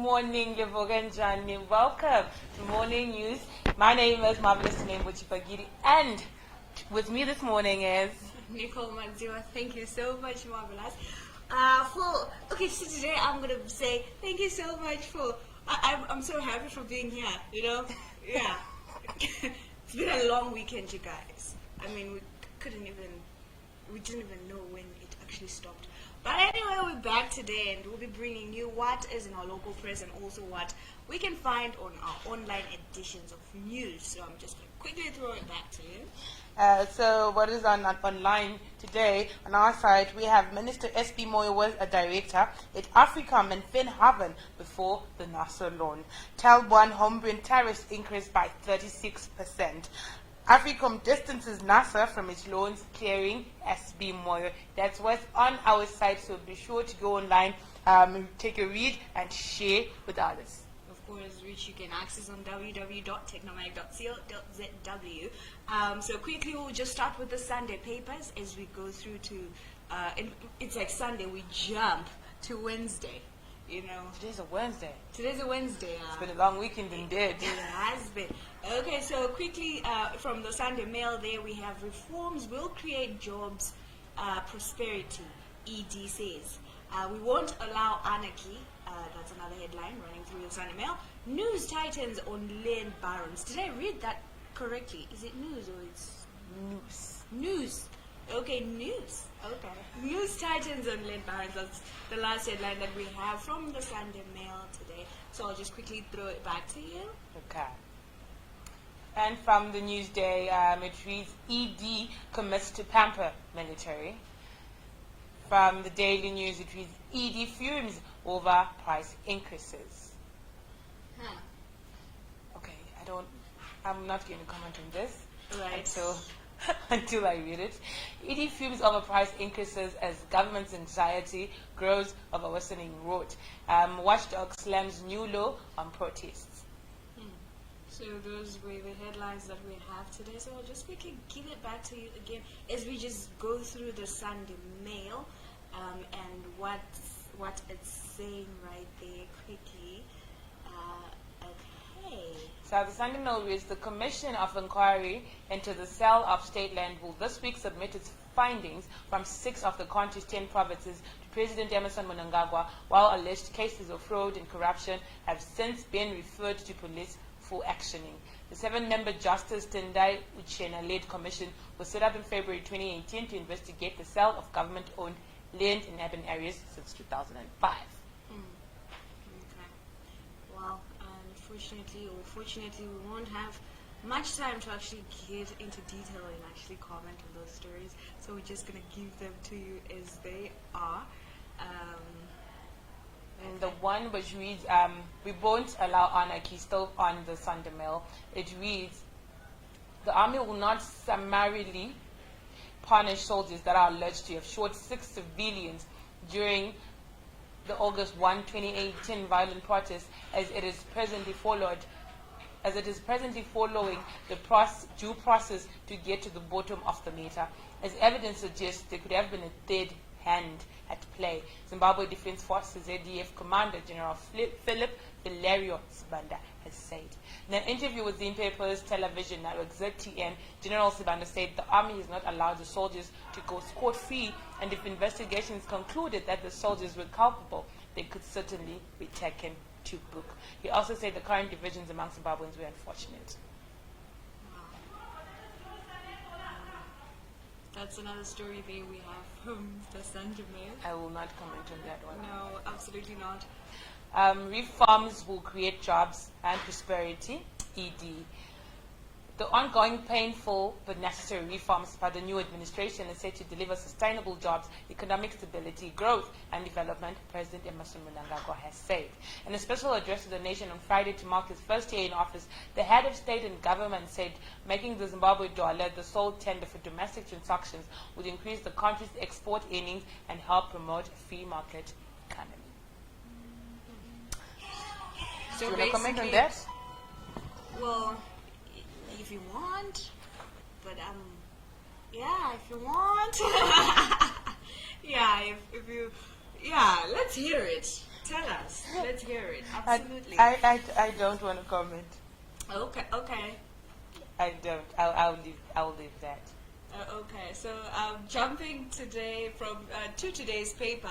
morning, Livoganjani. Welcome to Morning News. My name is Marvelous Name Buchipagiri, and with me this morning is Nicole Manziwa. Thank you so much, Marvelous. So today I'm gonna say thank you so much for. I'm so happy for being here. You know, yeah. It's been a long weekend, you guys. I mean, we didn't even know when it actually stopped. But anyway, we're back today and we'll be bringing you what is in our local press and also what we can find on our online editions of news. So I'm just going to quickly throw it back to you. So what is online today? On our side, we have Minister S.B. Moyo was a director at Africom and FinHaven before the NASA loan. Talbon homegrown tariffs increased by 36%. Africom distances NASA from its loans clearing SB Moyo. That's what's on our site, so be sure to go online, take a read, and share with others. Of course, which you can access on www.technomag.co.zw. So quickly, we'll just start with the Sunday papers as we go through to, it's like Sunday, we jump to Wednesday. You know, Today's a Wednesday. It's been a long weekend indeed. It has been. Okay, so quickly from the Sunday Mail there we have reforms will create jobs, prosperity, ED says. We won't allow anarchy. That's another headline running through the Sunday Mail. News tightens on land barons. Did I read that correctly? Is it news or it's Noose? News. Okay, news. Okay. News tightens on land barons. That's the last headline that we have from the Sunday Mail today. So I'll just quickly throw it back to you. Okay. And from the Newsday, it reads, ED commits to pamper military. From the Daily News, it reads, ED fumes over price increases. Okay, I'm not going to comment on this. Right. Until I read it. ED fumes over price increases as government's anxiety grows over worsening road. Watchdog slams new law on protests. So those were the headlines that we have today. So I'll just quickly give it back to you again as we just go through the Sunday Mail and what it's saying right there quickly. Okay. So the Sunday Mail reads, the Commission of Inquiry into the sale of state land will this week submit its findings from 6 of the country's 10 provinces to President Emerson Mnangagwa, while alleged cases of fraud and corruption have since been referred to police for actioning. The 7-member Justice Tendai Uchenna-led commission was set up in February 2018 to investigate the sale of government-owned land in urban areas since 2005. Well, unfortunately or fortunately, we won't have much time to actually get into detail and actually comment on those stories. So we're just going to give them to you as they are. And the one which reads, we won't allow anarchy, still on the Sunday Mail. It reads, the army will not summarily punish soldiers that are alleged to have shot 6 civilians during the August 1, 2018 violent protest, as it is presently following the due process to get to the bottom of the matter. As evidence suggests, there could have been a third hand at play. Zimbabwe Defense Forces ADF Commander General Philip Valerio Sibanda has said. In an interview with the Papers Television Network ZTN, General Sibanda said the army has not allowed the soldiers to go scot-free, and if investigations concluded that the soldiers were culpable, they could certainly be taken to book. He also said the current divisions among Zimbabweans were unfortunate. That's another story there we have from the Sunday Mail. I will not comment on that one. No, absolutely not. Reforms will create jobs and prosperity, ED. The ongoing painful but necessary reforms by the new administration is set to deliver sustainable jobs, economic stability, growth and development, President Emerson Mnangagwa has said. In a special address to the nation on Friday to mark his first year in office, the head of state and government said making the Zimbabwe dollar the sole tender for domestic transactions would increase the country's export earnings and help promote a free market economy. So do you want to comment on that? Well, if you want, but yeah, if you want, yeah, if you, yeah, let's hear it. Tell us. Let's hear it. Absolutely. I don't want to comment. Okay. I don't. I'll leave that. Okay, so jumping today to today's paper,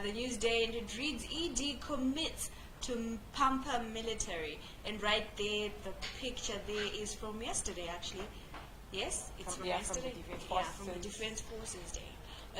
the Newsday, and it reads, ED commits to Pampa military. And right there, the picture there is from yesterday, actually. Yes, it's from yesterday. From the Defense Forces Day.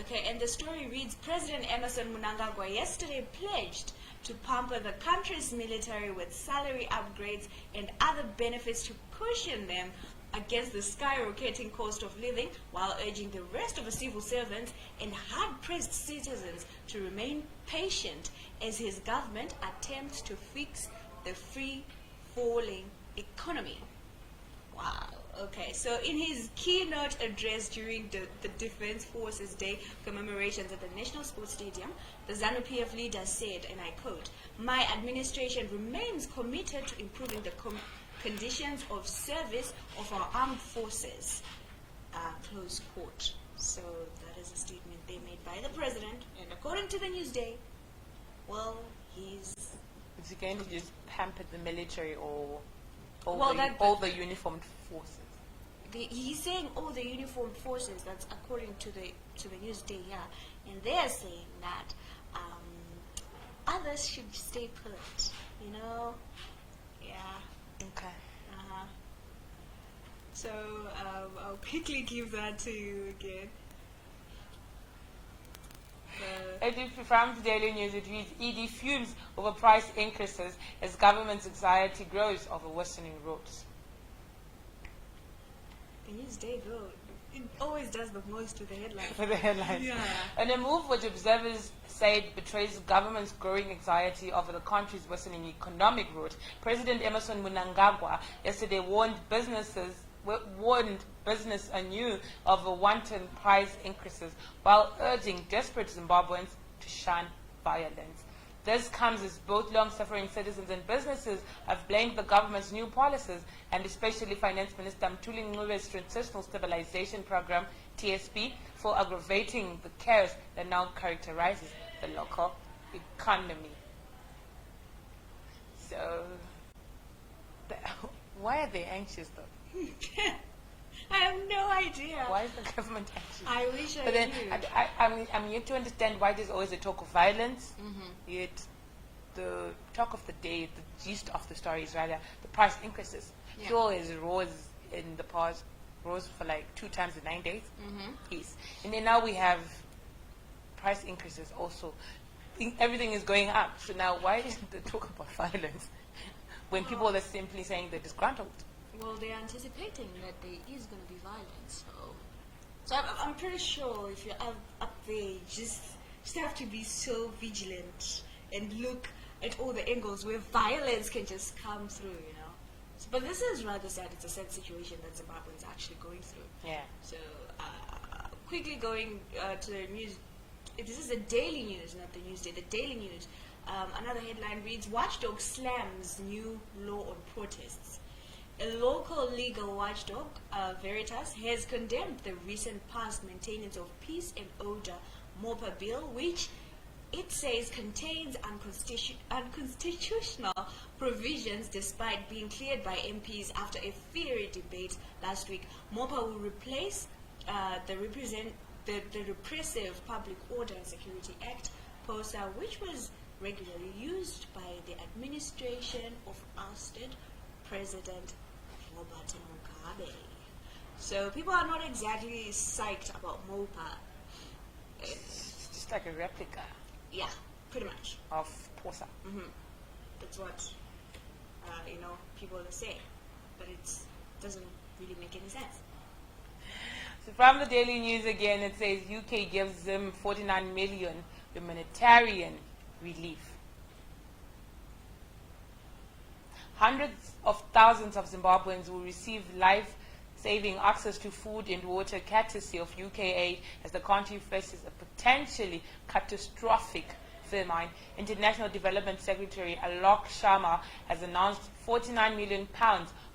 Okay, and the story reads, President Emerson Mnangagwa yesterday pledged to pamper the country's military with salary upgrades and other benefits to cushion them against the skyrocketing cost of living, while urging the rest of the civil servants and hard-pressed citizens to remain patient as his government attempts to fix the free-falling economy. Wow. Okay, so in his keynote address during the Defense Forces Day commemorations at the National Sports Stadium, the ZANU-PF leader said, and I quote, "My administration remains committed to improving the conditions of service of our armed forces," close quote. So that is a statement they made by the president, and according to the Newsday, well, is he going to just pamper the military or all the uniformed forces? He's saying all the uniformed forces. That's according to the Newsday, yeah, and they're saying that others should stay put. Yeah. Okay. So I'll quickly give that to you again. From the Daily News, it reads, ED fumes over price increases as government's anxiety grows over worsening roads. The Newsday it always does the most to the headlines. For the headlines. Yeah. And a move which observers say betrays government's growing anxiety over the country's worsening economic growth. President Emerson Mnangagwa yesterday warned business anew of wanton price increases while urging desperate Zimbabweans to shun violence. This comes as both long-suffering citizens and businesses have blamed the government's new policies, and especially Finance Minister Mthuli Ncwebe's Transitional Stabilization Program, TSP, for aggravating the chaos that now characterizes the local economy. So, why are they anxious though? I have no idea. Why is the government anxious? I wish I But then, knew. I'm yet to understand why there's always a talk of violence. Mm-hmm. Yet, the talk of the day, the gist of the story is rather the price increases. Yeah. Fuel is rose in the past, rose for like 2 times in 9 days. Mm-hmm. Yes. And then now we have price increases also. Everything is going up. So now why isn't the talk about violence when people are simply saying they're disgruntled? Well, they're anticipating that there is going to be violence. So I'm pretty sure if you're up there, you just have to be so vigilant and look at all the angles where violence can just come through, So, but this is rather sad. It's a sad situation that Zimbabwe is actually going through. Yeah. So, quickly going to the news. This is the Daily News, not the Newsday. The Daily News. Another headline reads, Watchdog slams new law on protests. A local legal watchdog, Veritas, has condemned the recent passed Maintenance of Peace and Order MOPA bill, which it says contains unconstitutional provisions despite being cleared by MPs after a fiery debate last week. MOPA will replace the Repressive Public Order and Security Act, POSA, which was regularly used by the administration of ousted President Robert Mugabe. So people are not exactly psyched about MOPA. It's just like a replica. Yeah, pretty much. Of POSA. Mm-hmm. That's what people are saying, but it doesn't really make any sense. So from the Daily News again, it says UK gives them 49 million humanitarian relief. Hundreds of thousands of Zimbabweans will receive life-saving access to food and water courtesy of UK aid as the country faces a potentially catastrophic famine. International Development Secretary Alok Sharma has announced £49 million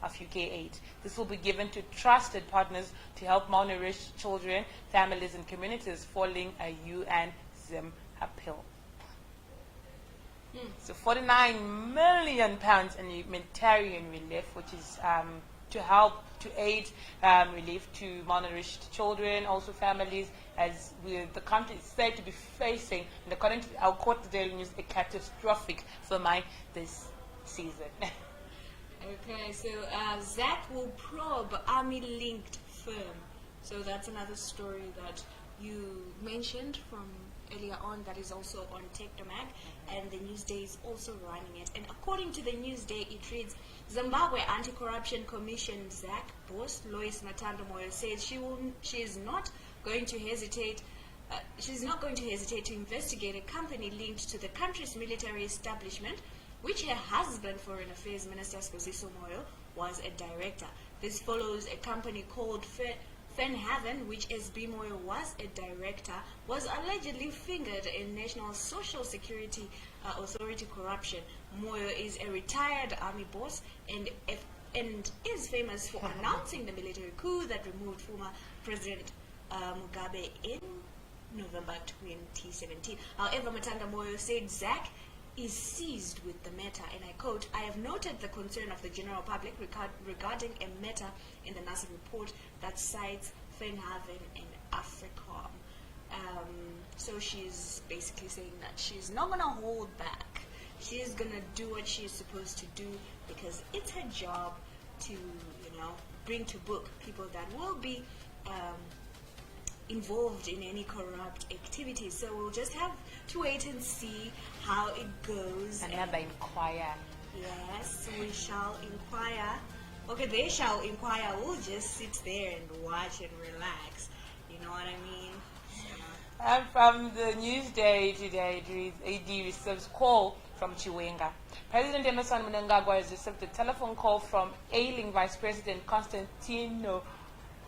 of UK aid. This will be given to trusted partners to help malnourished children, families and communities following a UN Zim appeal. So 49 million pounds in humanitarian relief, which is to help to aid relief to malnourished children, also families, as the country is said to be facing, and according to our quote the Daily News, a catastrophic famine this season. Okay, so Zach will probe army-linked firm. So that's another story that you mentioned from earlier on that is also on Technomag, and the Newsday is also running it. And according to the Newsday, it reads, Zimbabwe Anti-Corruption Commission ZAC boss Lois Matandomoyo says she is not going to hesitate. She's not going to hesitate to investigate a company linked to the country's military establishment, which her husband, Foreign Affairs Minister Scoziso Moyo, was a director. This follows a company called Fenhaven, which SB Moyo was a director, was allegedly fingered in National Social Security Authority corruption. Moyo is a retired army boss and is famous for announcing the military coup that removed former President Mugabe in November 2017. However, Matanda Moyo said ZAC is seized with the matter, and I quote, I have noted the concern of the general public regarding a matter in the NASA report that cites Fenhaven and Africom. So she's basically saying that she's not going to hold back. She's going to do what she's supposed to do because it's her job to, bring to book people that will be involved in any corrupt activities. So we'll just have to wait and see how it goes. Another inquire. Yes, we shall inquire. Okay, they shall inquire. We'll just sit there and watch and relax. You know what I mean? And from the Newsday today, it reads, AD receives call from Chiwenga. President Emerson Mnangagwa has received a telephone call from ailing Vice President Constantino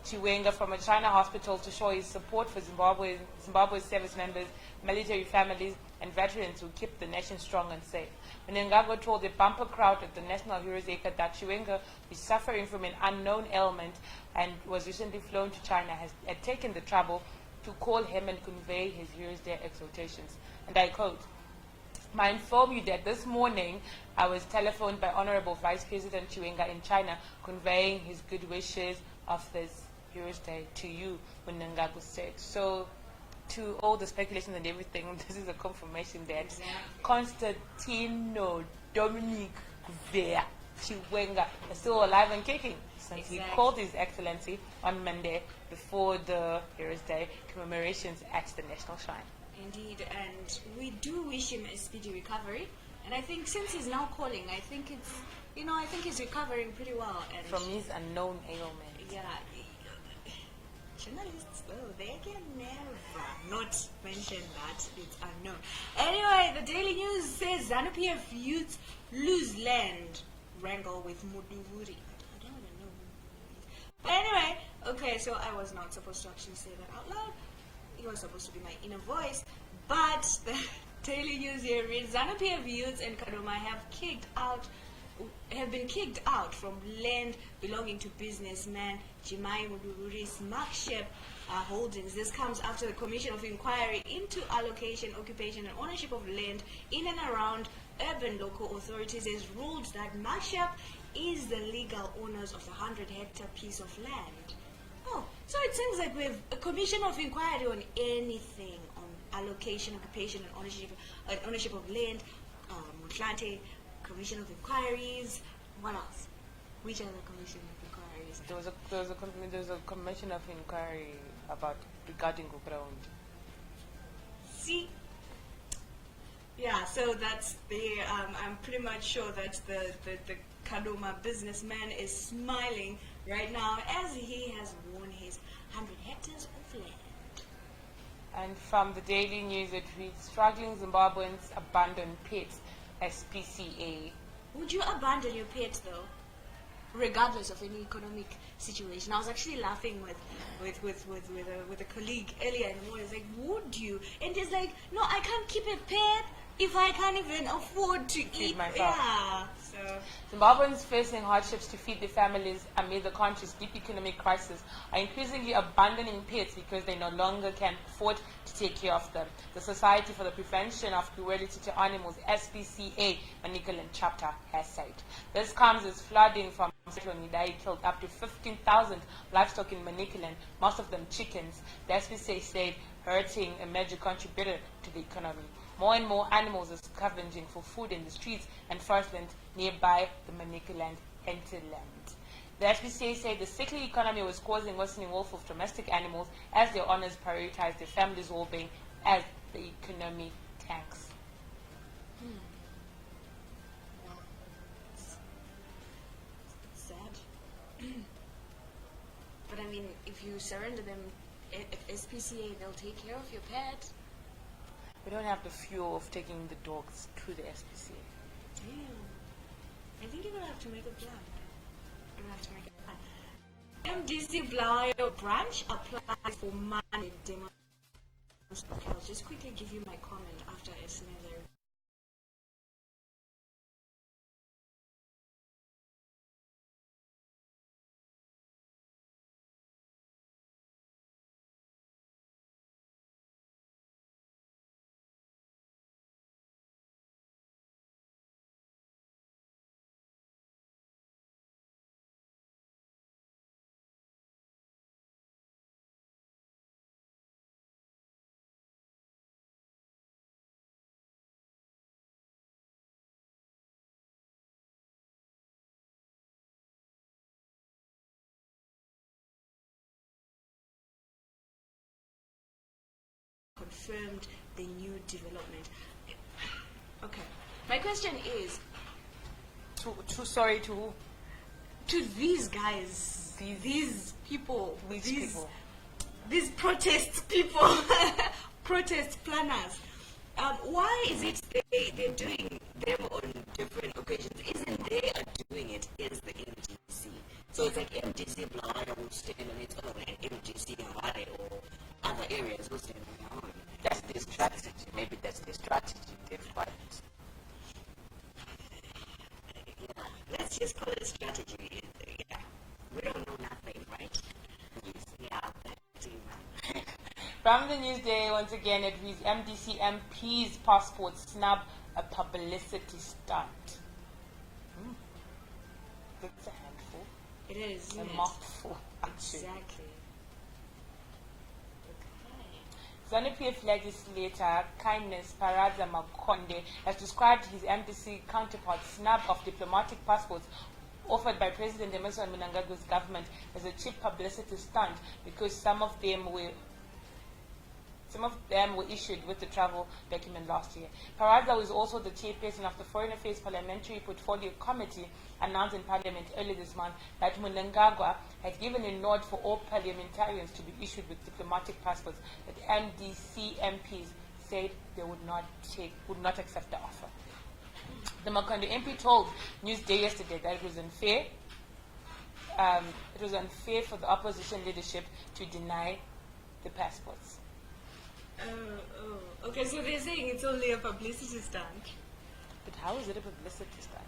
Chiwenga from a China hospital to show his support for Zimbabwe's service members, military families, and veterans who keep the nation strong and safe. Mnangagwa told a bumper crowd at the National Heroes Acre that Chiwenga is suffering from an unknown ailment and was recently flown to China, had taken the trouble to call him and convey his Heroes Day exhortations. And I quote, I inform you that this morning I was telephoned by Honorable Vice President Chiwenga in China conveying his good wishes of this Heroes Day to you, Mnangagwa said. So, to all the speculation and everything, this is a confirmation that Constantino Dominic Gvea Chiwenga is still alive and kicking, since he called His Excellency on Monday before the Heroes Day commemorations at the National Shrine. Indeed, and we do wish him a speedy recovery. And I think since he's now calling, I think it's, I think he's recovering pretty well. And from his unknown ailment. Yeah. Journalists, though, they can never not mention that it's unknown. Anyway, the Daily News says ZANU-PF youths lose land wrangle with Muduvuri. I don't even know who. But anyway, okay, so I was not supposed to actually say that out loud. It was supposed to be my inner voice. But the Daily News here reads, ZANU-PF youths in Kadoma have been kicked out from land belonging to businessman Jimai Mudururi's Makshep holdings. This comes after the Commission of Inquiry into Allocation, Occupation and Ownership of Land in and around urban local authorities has ruled that Makshep is the legal owners of the 100-hectare piece of land. Oh, so it seems like we have a Commission of Inquiry on anything, on allocation, occupation and ownership of land, Mutlante, Commission of Inquiries. What else? Which other Commission of Inquiries? There was a Commission of Inquiry regarding ground. See? Yeah, so that's the, I'm pretty much sure that the Kadoma businessman is smiling right now as he has won his 100 hectares of land. And from the Daily News it reads, struggling Zimbabweans abandon pets, SPCA. Would you abandon your pet though, regardless of any economic situation? I was actually laughing with a colleague earlier, and he was like, "Would you?" And he's like, "No, I can't keep a pet if I can't even afford to eat myself. Yeah. So Zimbabweans facing hardships to feed their families amid the country's deep economic crisis are increasingly abandoning pets because they no longer can afford to take care of them. The Society for the Prevention of Cruelty to Animals, SPCA, Manicaland chapter, has said. This comes as flooding from Cyclone Idai killed up to 15,000 livestock in Manicaland, most of them chickens. The SPCA said hurting a major contributor to the economy. More and more animals are scavenging for food in the streets and forestlands nearby the Manicaland hinterland. The SPCA said the sickly economy was causing worsening wealth of domestic animals as their owners prioritize their families' well-being as the economy tanks. well, it's sad. But I mean, if you surrender them, if SPCA, they'll take care of your pet. We don't have the fuel of taking the dogs to the SPCA. Damn. I think you're gonna have to make a plan. You're gonna have to make a plan. MDC Blayo branch applies for money demo. Okay, I'll just quickly give you my comment after I send it. Confirmed the new development. Okay. My question is Sorry to who? to these guys, these people, Which these people? these protest people, protest planners. Why is it they're doing them on different occasions? Isn't they are doing it as the MDC? So it's like MDC Blahara will stand on its own and MDC Harare or other areas will stand on their own. That's their strategy. Maybe that's their strategy. They've got it. Yeah, let's just call it strategy. Yeah, we don't know nothing, right? Yes. Yeah, back to you, man. From the news day, once again, it reads MDC MP's passport snub, a publicity stunt. That's a handful. It is, isn't A it? mouthful, actually. Exactly. ZANU-PF legislator Kindness Paraza Makonde has described his MDC counterpart's snub of diplomatic passports offered by President Emmerson Mnangagwa's government as a cheap publicity stunt because some of them were issued with the travel document last year. Paraza was also the chairperson of the Foreign Affairs Parliamentary Portfolio Committee, announced in Parliament earlier this month that Mnangagwa had given a nod for all parliamentarians to be issued with diplomatic passports, but MDC MPs said they would not accept the offer. The Makonde MP told Newsday yesterday that it was unfair. It was unfair for the opposition leadership to deny the passports. Okay, so they're saying it's only a publicity stunt. But how is it a publicity stunt?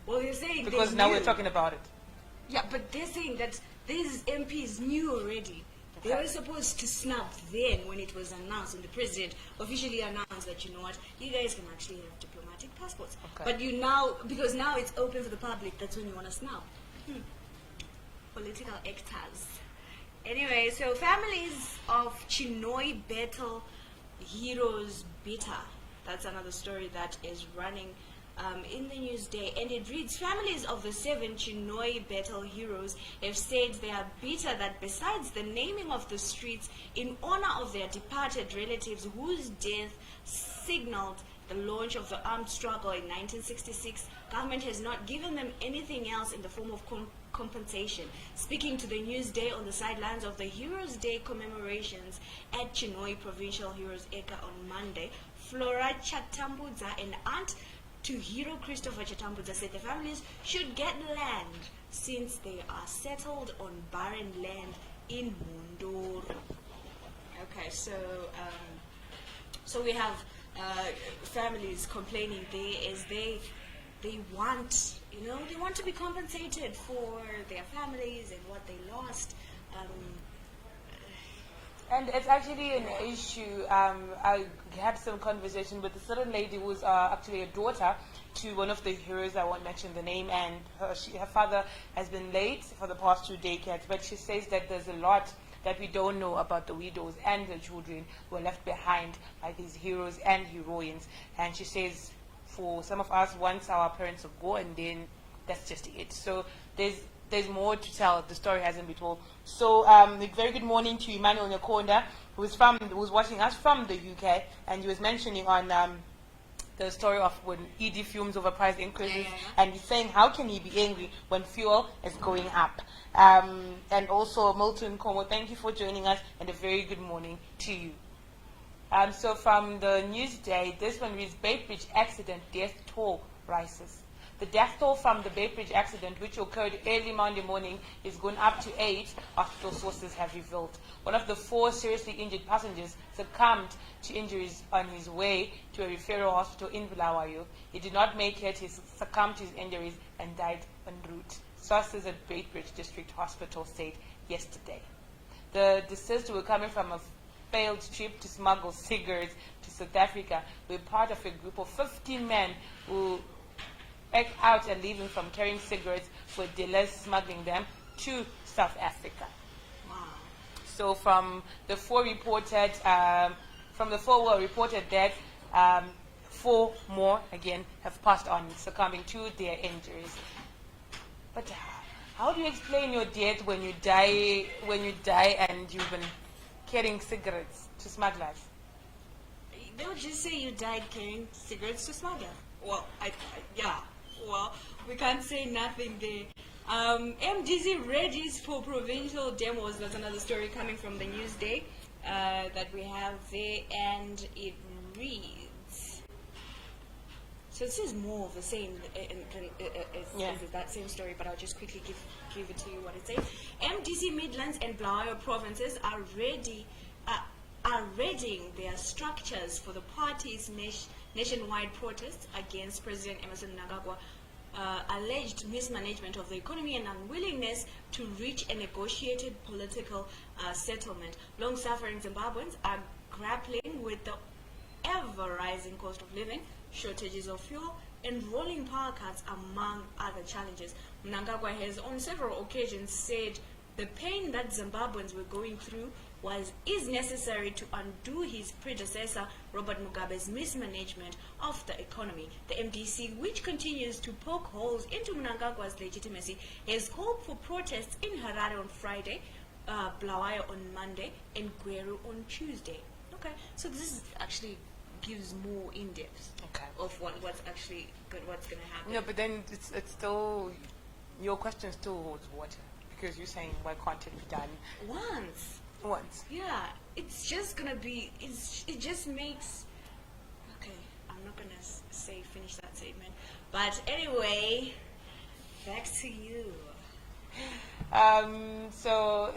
Well, they're saying Because they now knew. we're talking about it. Yeah, but they're saying that these MPs knew already. They Okay. were supposed to snap then when it was announced, when the president officially announced that, you know what, you guys can actually have diplomatic passports. Okay. But you now, because now it's open for the public, that's when you want to snap. Political actors. Anyway, so families of Chinoi battle heroes bitter. That's another story that is running in the news day, and it reads, families of the 7 Chinoi battle heroes have said they are bitter that besides the naming of the streets in honor of their departed relatives whose death signaled the launch of the armed struggle in 1966, government has not given them anything else in the form of compensation. Speaking to the news day on the sidelines of the Heroes Day commemorations at Chinoi Provincial Heroes Eka on Monday, Flora Chatambudza, an aunt to hero Christopher Chatambudza, said the families should get land since they are settled on barren land in Mondoro. Okay, so we have families complaining there is they want, they want to be compensated for their families and what they lost. And it's actually an issue. I had some conversation with a certain lady who was actually a daughter to one of the heroes. I won't mention the name, and her father has been late for the past 2 decades. But she says that there's a lot that we don't know about the widows and the children who are left behind by these heroes and heroines. And she says, for some of us, once our parents will go, and then that's just it. So there's more to tell. The story hasn't been told. So, very good morning to Emmanuel Nyakonda, who's watching us from the UK, and he was mentioning on the story of when ED Fumes over price increases, and he's saying how can he be angry when fuel is going up? And also Milton Como, thank you for joining us, and a very good morning to you. So from the Newsday, this one reads, Bay Bridge accident, death toll rises. The death toll from the Bay Bridge accident, which occurred early Monday morning, is going up to 8, hospital sources have revealed. One of the 4 seriously injured passengers succumbed to injuries on his way to a referral hospital in Bulawayo. He did not make it. He succumbed to his injuries and died en route. Sources at Bay Bridge District Hospital said yesterday. The deceased were coming from a failed trip to smuggle cigarettes to South Africa. Were part of a group of 15 men who back out and leaving from carrying cigarettes for dealers smuggling them to South Africa. Wow. So from the 4 reported, who reported that 4 more again have passed on, succumbing to their injuries. But how do you explain your death when you die? And you've been carrying cigarettes to smugglers? They would just say you died carrying cigarettes to smugglers. Well, yeah. Well, we can't say nothing there. MDC readies for provincial demos. That's another story coming from the Newsday that we have there, and it reads. So this is more of the same as that same story, but I'll just quickly give it to you what it says. MDC Midlands and Bulawayo provinces are readying their structures for the party's nationwide protests against President Emmerson Mnangagwa alleged mismanagement of the economy and unwillingness to reach a negotiated political settlement. Long-suffering Zimbabweans are grappling with the ever-rising cost of living, shortages of fuel, and rolling power cuts, among other challenges. Mnangagwa has on several occasions said the pain that Zimbabweans were going through is necessary to undo his predecessor, Robert Mugabe's mismanagement of the economy. The MDC, which continues to poke holes into Mnangagwa's legitimacy, has called for protests in Harare on Friday, Bulawayo on Monday, and Gweru on Tuesday. Okay, so this is actually gives more in-depth of what's actually good, what's going to happen. No, but then it's still, your question still holds water, because you're saying why can't it be done once? Yeah, it's just gonna be. It just makes. Okay, I'm not gonna finish that statement. But anyway, back to you. So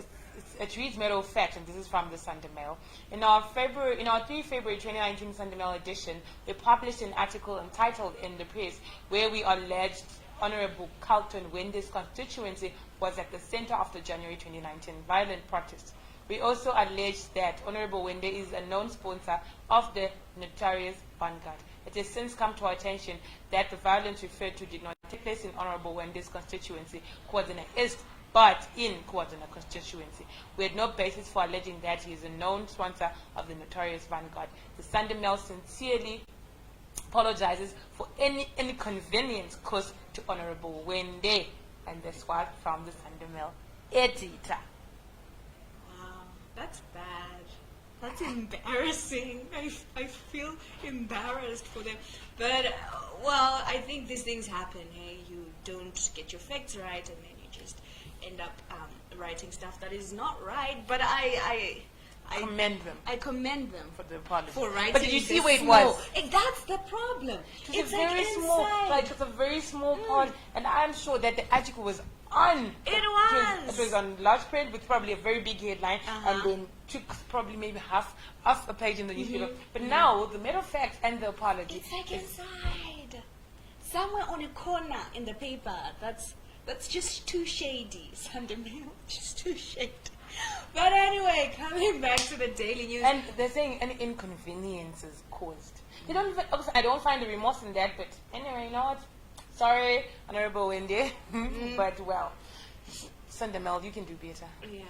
it reads matter of fact, and this is from the Sunday Mail. In our 3 February 2019 Sunday Mail edition, we published an article entitled "In the Press," where we alleged Honorable Carlton Wendy's constituency was at the center of the January 2019 violent protests. We also alleged that Honorable Wende is a known sponsor of the notorious Vanguard. It has since come to our attention that the violence referred to did not take place in Honorable Wende's constituency, Kwazina East, but in Kwazina constituency. We had no basis for alleging that he is a known sponsor of the notorious Vanguard. The Sunday Mail sincerely apologizes for any inconvenience caused to Honorable Wende. And this was from the Sunday Mail editor. That's bad. That's embarrassing. I feel embarrassed for them. But, well, I think these things happen. Hey? You don't get your facts right, and then you just end up writing stuff that is not right. But I commend them. I commend them for the apology. For writing. But did you see where it was? That's the problem. It's a very small, it's a very small part, and I'm sure that the article was on. It was. it was on large print with probably a very big headline, and then took probably maybe half a page in the newspaper. But now the matter of fact and the apology. It's like inside, somewhere on a corner in the paper. That's just too shady, Sunday Mail. Just too shady. But anyway, coming back to the Daily News. And they're saying an inconvenience is caused. They don't even, I don't find the remorse in that, but anyway, you know what? Sorry, Honorable Wendy. But well, Sunday Mail, you can do better. Yeah.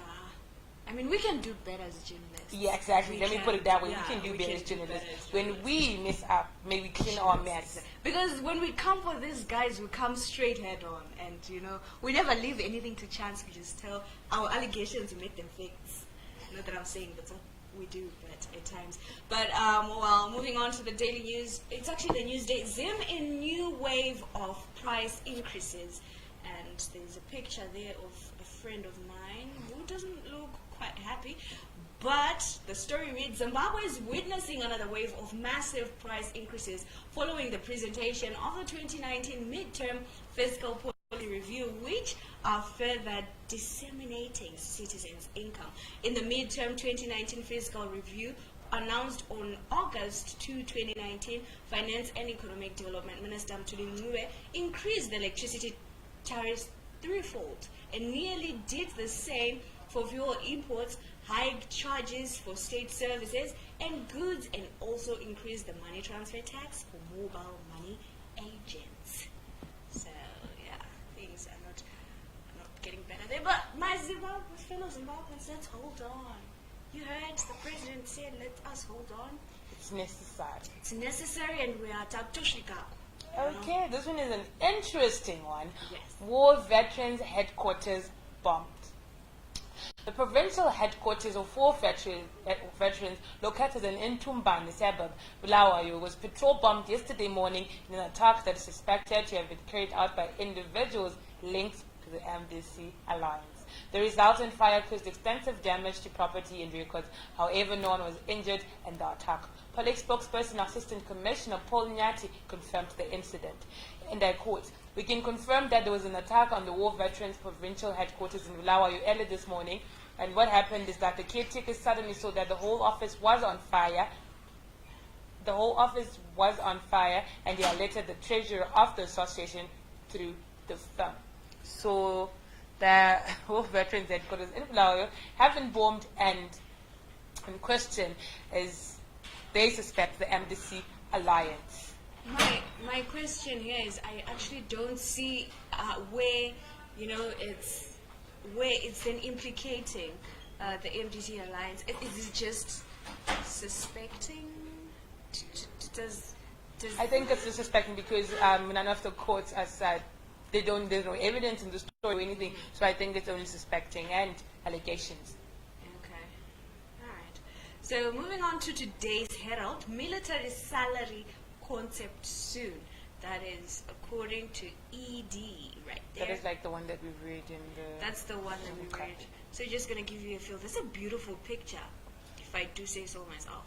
I mean, we can do better as journalists. Yeah, exactly. Let me put it that way. We can do better as journalists. When we mess up, maybe clean our mess. Because when we come for these guys, we come straight head on. And, we never leave anything to chance. We just tell our allegations, we make them facts. Not that I'm saying that's what we do, but at times. But, moving on to the Daily News. It's actually the news day. Zim in new wave of price increases. And there's a picture there of a friend of mine who doesn't look quite happy. But the story reads, Zimbabwe is witnessing another wave of massive price increases following the presentation of the 2019 midterm fiscal policy review, which are further disseminating citizens' income. In the midterm 2019 fiscal review, announced on August 2, 2019, Finance and Economic Development Minister Mtuli increased the electricity tariffs threefold and nearly did the same for fuel imports, hiked charges for state services and goods, and also increased the money transfer tax for mobile money agents. So yeah, things are not getting better there. But my fellow Zimbabweans, let's hold on. You heard the president said, let us hold on. It's necessary. It's necessary, and we are Taptoshika. Okay, this one is an interesting one. Yes. War Veterans Headquarters bombed. The provincial headquarters of war veterans located in Intumbane suburb, Bulawayo, was patrol bombed yesterday morning in an attack that is suspected to have been carried out by individuals linked to the MDC alliance. The resultant fire caused extensive damage to property and vehicles. However, no one was injured in the attack. Police spokesperson Assistant Commissioner Paul Nyati confirmed the incident. And I quote, "We can confirm that there was an attack on the War Veterans Provincial Headquarters in Bulawayo early this morning. And what happened is that the caretakers suddenly saw that the whole office was on fire. The whole office was on fire, and they alerted the treasurer of the association through the firm." So the War Veterans Headquarters in Bulawayo have been bombed, and in question is they suspect the MDC alliance. My question here is, I actually don't see where it's then implicating the MDC alliance. Is it just suspecting? I think it's just suspecting because none of the courts have said there's no evidence in the story or anything. So I think it's only suspecting and allegations. Okay. All right. So moving on to today's Herald, military salary concept soon. That is according to ED right there. That is like the one that we've read in the... That's the one that we read. So just going to give you a feel. That's a beautiful picture, if I do say so myself.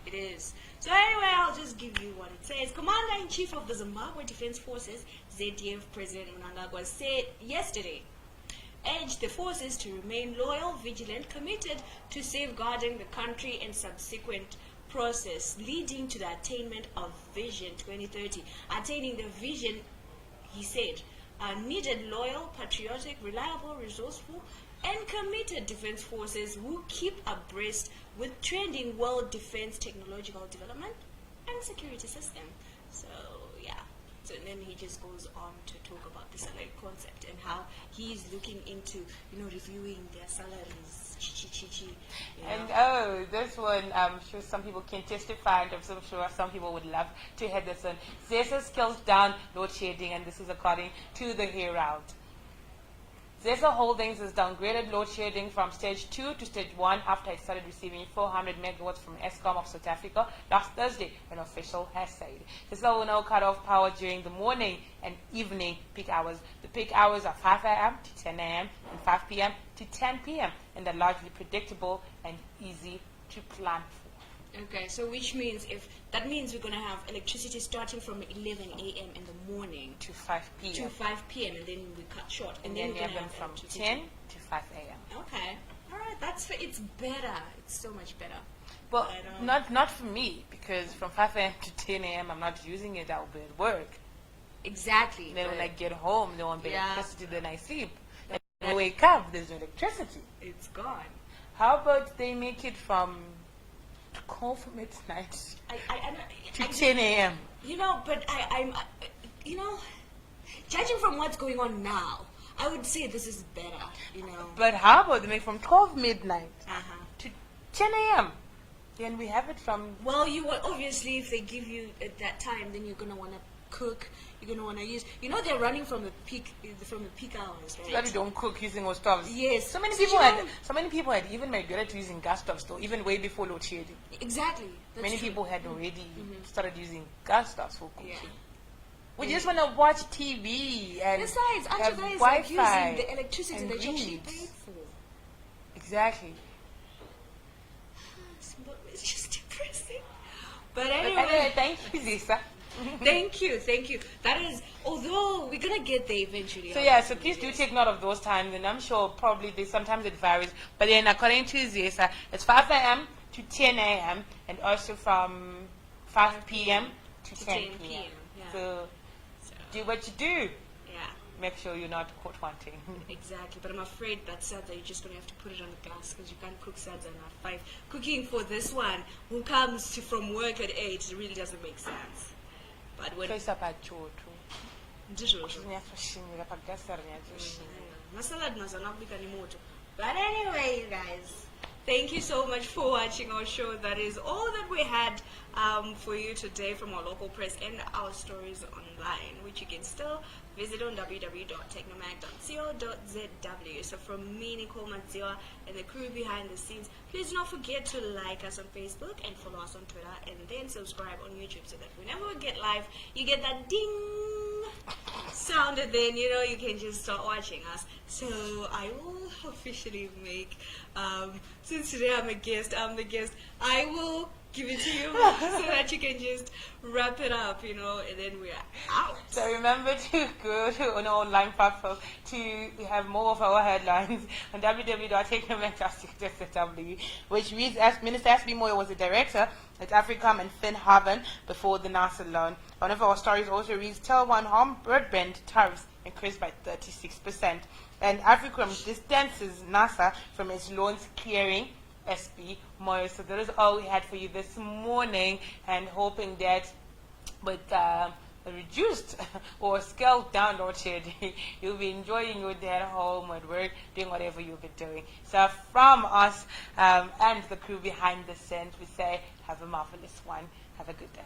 It is. So anyway, I'll just give you what it says. Commander-in-Chief of the Zimbabwe Defense Forces, ZDF President Mnangagwa, said yesterday, urged the forces to remain loyal, vigilant, committed to safeguarding the country and subsequent process leading to the attainment of Vision 2030. Attaining the vision, he said, needed loyal, patriotic, reliable, resourceful, and committed defense forces who keep abreast with trending world defense technological development and security system. So yeah. So then he just goes on to talk about the salary concept and how he's looking into, reviewing their salaries. And this one, I'm sure some people can testify, and I'm so sure some people would love to hear this one. ZESA scales down load shedding, and this is according to the Herald. ZESA Holdings has downgraded load shedding from stage 2 to stage 1 after it started receiving 400 megawatts from Eskom of South Africa last Thursday, an official has said. ZESA will now cut off power during the morning and evening peak hours. The peak hours are 5 a.m. to 10 a.m. and 5 p.m. to 10 p.m. and are largely predictable and easy to plan for. Okay, so which means that means we're gonna have electricity starting from 11 a.m. in the morning to 5 p.m. to 5 p.m. and then we cut short, and then then we're we have gonna them from electricity. 10 to 5 a.m. Okay, all right, it's better. It's so much better. Well, But, not for me, because from 5 a.m. to 10 a.m. I'm not using it. I'll be at work. exactly. Then when but I get home, there won't be Yeah. electricity. Then I sleep. And when I wake up, there's no electricity. it's gone. How about they make it from 12 midnight to 10 a.m.? You know, but I'm, you know, judging from what's going on now, I would say this is better. You know. But how about they make from 12 midnight Uh-huh. to 10 a.m.? Then we have it from... Well, you will obviously, if they give you at that time, then you're gonna want to cook. You're gonna want to use. You know, they're running from the peak hours, right? That you don't cook using those stoves. Yes. So many So people you had. know- So many people had even migrated to using gas stoves, though, even way before load shedding. Exactly. That's Many true. people had already started using gas stoves for cooking. Yeah. We just want to watch TV and Besides, aren't have you guys Wi-Fi like using the electricity and that you actually read. paid for? Exactly. It's just depressing. But But anyway. anyway, thank you, Zisa. Thank you. That is, although we're gonna get there eventually. So yeah, so please do take note of those times, and I'm sure probably sometimes it varies. But then according to Zisa, it's 5 a.m. to 10 a.m. and also from 5 p.m. to 10 p.m. Yeah. So do what you do. Yeah, Make sure you're not caught wanting. exactly. But I'm afraid that sadza you're just gonna have to put it on the gas because you can't cook sadza at 5. Cooking for this one who comes from work at 8 really doesn't make sense. But when Masalad nazana kubika ni moto. But anyway, you guys, thank you so much for watching our show. That is all that we had for you today from our local press and our stories online, which you can still visit on www.technomag.co.zw. So from me, Nicole Madziwa, and the crew behind the scenes, please do not forget to like us on Facebook and follow us on Twitter, and then subscribe on YouTube so that whenever we get live, you get that ding sound, and then you know you can just start watching us. So I will officially make, since today I'm the guest, I will give it to you so that you can just wrap it up, you know, and then we're out. So remember to go to an online platform to have more of our headlines on www.technomag.co.zw, which reads as Minister S.B. Moyo was the director at Africom and Finn Haven before the NASA loan. One of our stories also reads, Tel 1 home broadband tariffs increased by 36%. And Africom distances NASA from its loans clearing SB Moyo. So that is all we had for you this morning, and hoping that with a reduced or scaled down load shedding, you'll be enjoying your day at home, at work, doing whatever you'll be doing. So from us and the crew behind the scenes, we say have a marvelous one. Have a good day.